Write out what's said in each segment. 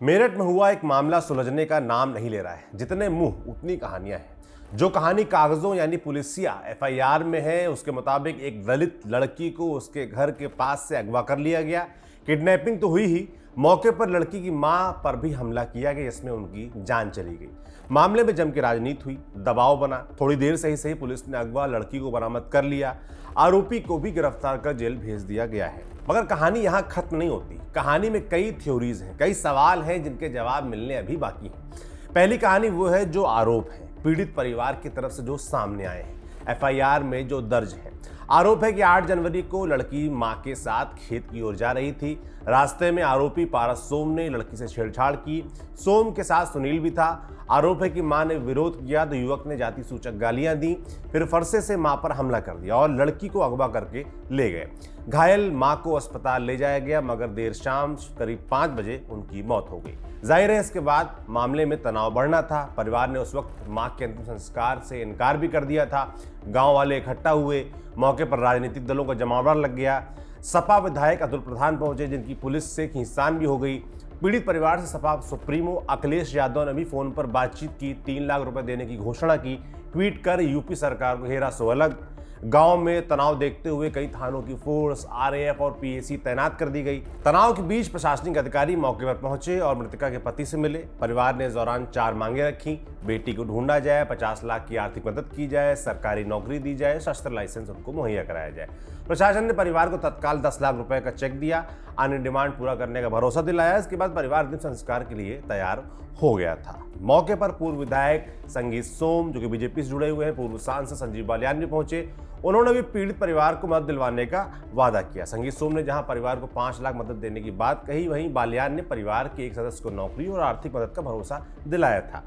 मेरठ में हुआ एक मामला सुलझने का नाम नहीं ले रहा है। जितने मुंह उतनी कहानियां हैं। जो कहानी कागजों यानी पुलिसिया एफआईआर में है, उसके मुताबिक एक दलित लड़की को उसके घर के पास से अगवा कर लिया गया। किडनैपिंग तो हुई ही, मौके पर लड़की की मां पर भी हमला किया गया, जिसमें उनकी जान चली गई। मामले में जम के राजनीति हुई, दबाव बना। थोड़ी देर से ही सही पुलिस ने अगवा लड़की को बरामद कर लिया। आरोपी को भी गिरफ्तार कर जेल भेज दिया गया है। मगर कहानी यहाँ खत्म नहीं होती। कहानी में कई थ्योरीज हैं, कई सवाल हैं जिनके जवाब मिलने अभी बाकी हैं। पहली कहानी वो है जो आरोप है पीड़ित परिवार की तरफ से जो सामने आए हैं, एफआईआर में जो दर्ज है। आरोप है कि 8 जनवरी को लड़की मां के साथ खेत की ओर जा रही थी। रास्ते में आरोपी पारस सोम ने लड़की से छेड़छाड़ की। सोम के साथ सुनील भी था। आरोप है कि मां ने विरोध किया तो युवक ने जाति सूचक गालियां दी, फिर फरसे से मां पर हमला कर दिया और लड़की को अगवा करके ले गए। घायल मां को अस्पताल ले जाया गया, मगर देर शाम करीब 5 बजे उनकी मौत हो गई। जाहिर है इसके बाद मामले में तनाव बढ़ना था। परिवार ने उस वक्त मां के अंतिम संस्कार से इनकार भी कर दिया था। गांव वाले इकट्ठा हुए, मौके पर राजनीतिक दलों का जमावड़ा लग गया। सपा विधायक अतुल प्रधान पहुंचे, जिनकी पुलिस से खींचतान भी हो गई। पीड़ित परिवार से सपा सुप्रीमो अखिलेश यादव ने भी फोन पर बातचीत की, 3 लाख रुपए देने की घोषणा की। ट्वीट कर यूपी सरकार को घेरा सो अलग। गांव में तनाव देखते हुए कई थानों की फोर्स, आरएएफ और पीएसी तैनात कर दी गई। तनाव के बीच प्रशासनिक अधिकारी मौके पर पहुंचे और मृतका के पति से मिले। परिवार ने इस दौरान 4 मांगे रखी। बेटी को ढूंढा जाए, 50 लाख की आर्थिक मदद की जाए, सरकारी नौकरी दी जाए, शस्त्र लाइसेंस उनको मुहैया कराया जाए। प्रशासन ने परिवार को तत्काल 10 लाख रुपए का चेक दिया, अन्य डिमांड पूरा करने का भरोसा दिलाया। इसके बाद परिवार अंतिम संस्कार के लिए तैयार हो गया था। मौके पर पूर्व विधायक संगीत सोम, जो कि बीजेपी से जुड़े हुए हैं, पूर्व सांसद संजीव बालियान भी पहुंचे। उन्होंने भी पीड़ित परिवार को मदद दिलवाने का वादा किया। संगीत सोम ने जहां परिवार को 5 लाख मदद देने की बात कही, वहीं बालियान ने परिवार के एक सदस्य को नौकरी और आर्थिक मदद का भरोसा दिलाया था।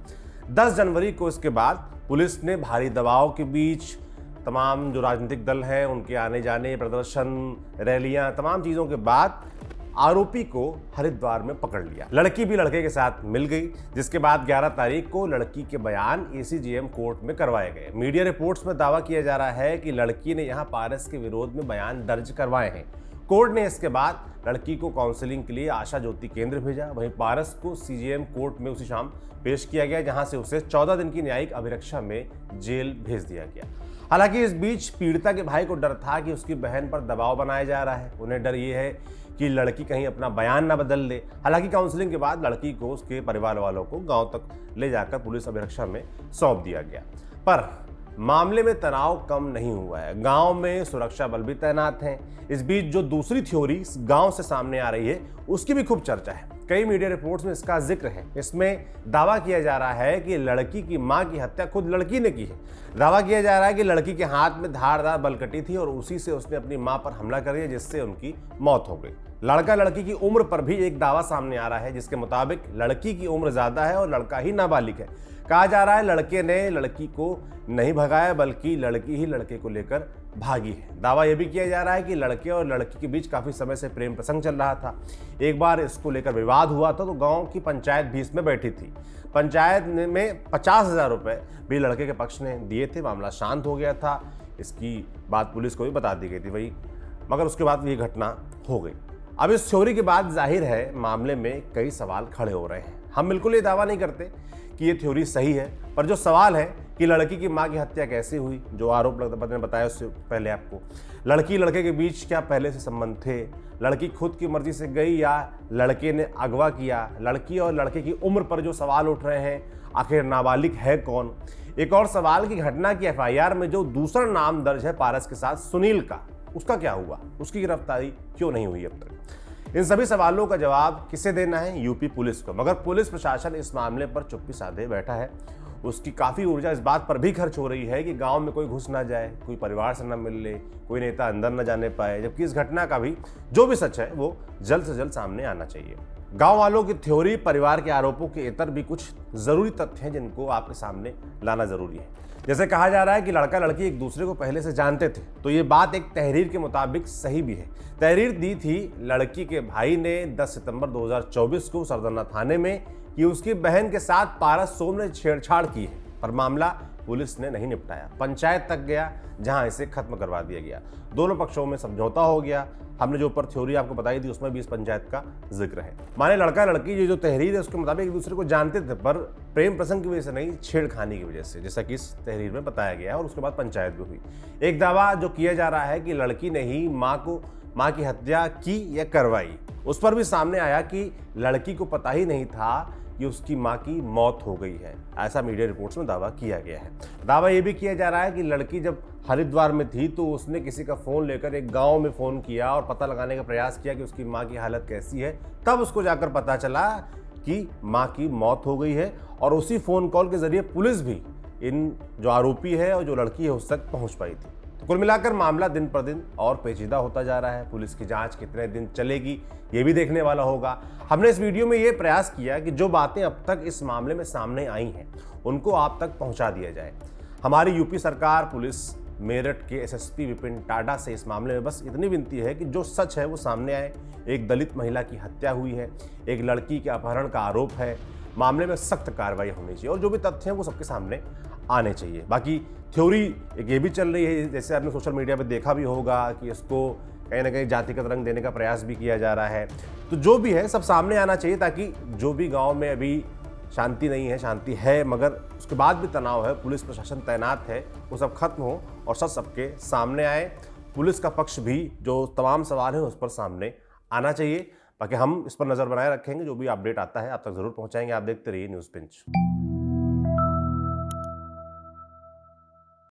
10 जनवरी को इसके बाद पुलिस ने भारी दबाव के बीच तमाम जो राजनीतिक दल हैं उनके आने जाने, प्रदर्शन, रैलियां, तमाम चीज़ों के बाद आरोपी को हरिद्वार में पकड़ लिया। लड़की भी लड़के के साथ मिल गई, जिसके बाद 11 तारीख को लड़की के बयान एसीजेएम कोर्ट में करवाए गए। मीडिया रिपोर्ट्स में दावा किया जा रहा है कि लड़की ने यहां पारस के विरोध में बयान दर्ज करवाए हैं। कोर्ट ने इसके बाद लड़की को काउंसलिंग के लिए आशा ज्योति केंद्र भेजा। वहीं पारस को सीजेएम कोर्ट में उसी शाम पेश किया गया, जहां से उसे 14 दिन की न्यायिक अभिरक्षा में जेल भेज दिया गया। हालांकि इस बीच पीड़िता के भाई को डर था कि उसकी बहन पर दबाव बनाया जा रहा है। उन्हें डर ये है कि लड़की कहीं अपना बयान न बदल ले। हालांकि काउंसलिंग के बाद लड़की को उसके परिवार वालों को गांव तक ले जाकर पुलिस अभिरक्षा में सौंप दिया गया। पर मामले में तनाव कम नहीं हुआ है। गांव में सुरक्षा बल भी तैनात हैं। इस बीच जो दूसरी थ्योरी गांव से सामने आ रही है, उसकी भी खूब चर्चा है। कई मीडिया रिपोर्ट्स में इसका जिक्र है। इसमें दावा किया जा रहा है कि लड़की की मां की हत्या खुद लड़की ने की है। दावा किया जा रहा है कि लड़की के हाथ में धारदार बलकटी थी और उसी से उसने अपनी मां पर हमला कर दिया, जिससे उनकी मौत हो गई। लड़का लड़की की उम्र पर भी एक दावा सामने आ रहा है, जिसके मुताबिक लड़की की उम्र ज्यादा है और लड़का ही नाबालिग है। कहा जा रहा है लड़के ने लड़की को नहीं भगाया, बल्कि लड़की ही लड़के को लेकर भागी है। दावा यह भी किया जा रहा है कि लड़के और लड़की के बीच काफी समय से प्रेम प्रसंग चल रहा था। एक बार इसको लेकर विवाद हुआ था तो गांव की पंचायत भी इसमें बैठी थी। पंचायत में 50,000 रुपए भी लड़के के पक्ष ने दिए थे। मामला शांत हो गया था। इसकी बात पुलिस को भी बता दी गई थी भाई, मगर उसके बाद ये घटना हो गई। अब इस थ्योरी के बाद जाहिर है मामले में कई सवाल खड़े हो रहे हैं। हम बिल्कुल ये दावा नहीं करते कि ये थ्योरी सही है, पर जो सवाल है कि लड़की की मां की हत्या कैसे हुई, जो आरोप ने बताया उससे पहले आपको, लड़की लड़के के बीच क्या पहले से संबंध थे, लड़की खुद की मर्जी से गई या लड़के ने अगवा किया, लड़की और लड़के की उम्र पर जो सवाल उठ रहे हैं, आखिर नाबालिग है कौन। एक और सवाल की घटना की एफआईआर में जो दूसरा नाम दर्ज है पारस के साथ सुनील का, उसका क्या हुआ, उसकी गिरफ्तारी क्यों नहीं हुई अब तक। इन सभी सवालों का जवाब किसे देना है? यूपी पुलिस को। मगर पुलिस प्रशासन इस मामले पर चुप्पी साधे बैठा है। उसकी काफ़ी ऊर्जा इस बात पर भी खर्च हो रही है कि गांव में कोई घुस ना जाए, कोई परिवार से न मिल ले, कोई नेता अंदर न जाने पाए, जबकि इस घटना का भी जो भी सच है वो जल्द से जल्द सामने आना चाहिए। गांव वालों की थ्योरी, परिवार के आरोपों के इतर भी कुछ जरूरी तथ्य हैं जिनको आपके सामने लाना जरूरी है। जैसे कहा जा रहा है कि लड़का लड़की एक दूसरे को पहले से जानते थे, तो ये बात एक तहरीर के मुताबिक सही भी है। तहरीर दी थी लड़की के भाई ने 10 सितंबर 2024 को सरदन्ना थाने में कि उसकी बहन के साथ पारस सोम ने छेड़छाड़ की है, पर मामला पुलिस ने नहीं निपटाया, पंचायत तक गया जहां इसे खत्म करवा दिया गया। दोनों पक्षों में समझौता हो गया। हमने जो ऊपर थ्योरी आपको बताई थी उसमें भी इस पंचायत का जिक्र है। माने लड़का लड़की ये जो तहरीर है उसके मुताबिक एक दूसरे को जानते थे, पर प्रेम प्रसंग की वजह से नहीं, छेड़खानी की वजह से, जैसा कि इस तहरीर में बताया गया है। और उसके बाद पंचायत भी हुई। एक दावा जो किया जा रहा है कि लड़की ने ही माँ की हत्या की या करवाई। उस पर भी सामने आया कि लड़की को पता ही नहीं था कि उसकी मां की मौत हो गई है, ऐसा मीडिया रिपोर्ट्स में दावा किया गया है। दावा यह भी किया जा रहा है कि लड़की जब हरिद्वार में थी तो उसने किसी का फोन लेकर एक गांव में फोन किया और पता लगाने का प्रयास किया कि उसकी मां की हालत कैसी है। तब उसको जाकर पता चला कि मां की मौत हो गई है और उसी फोन कॉल के जरिए पुलिस भी इन जो आरोपी है और जो लड़की है उस तक पहुंच पाई थी। तो कुल मिलाकर मामला दिन पर दिन और पेचीदा होता जा रहा है। पुलिस की जांच कितने दिन चलेगी ये भी देखने वाला होगा। हमने इस वीडियो में ये प्रयास किया कि जो बातें अब तक इस मामले में सामने आई हैं उनको आप तक पहुंचा दिया जाए। हमारी यूपी सरकार, पुलिस, मेरठ के एसएसपी विपिन टाडा से इस मामले में बस इतनी विनती है कि जो सच है वो सामने आए। एक दलित महिला की हत्या हुई है, एक लड़की के अपहरण का आरोप है, मामले में सख्त कार्रवाई होनी चाहिए और जो भी तथ्य हैं वो सबके सामने आने चाहिए। बाकी थ्योरी एक ये भी चल रही है, जैसे आपने सोशल मीडिया पे देखा भी होगा कि इसको कहीं ना कहीं जातिगत रंग देने का प्रयास भी किया जा रहा है। तो जो भी है सब सामने आना चाहिए ताकि जो भी गांव में अभी शांति नहीं है, शांति है मगर उसके बाद भी तनाव है, पुलिस प्रशासन तैनात है, वो सब खत्म हो और सच सबके सामने आए। पुलिस का पक्ष भी जो तमाम सवाल है उस पर सामने आना चाहिए। बाकी हम इस पर नज़र बनाए रखेंगे, जो भी अपडेट आता है आप तक जरूर पहुंचाएंगे। आप देखते रहिए न्यूज़ पिंच।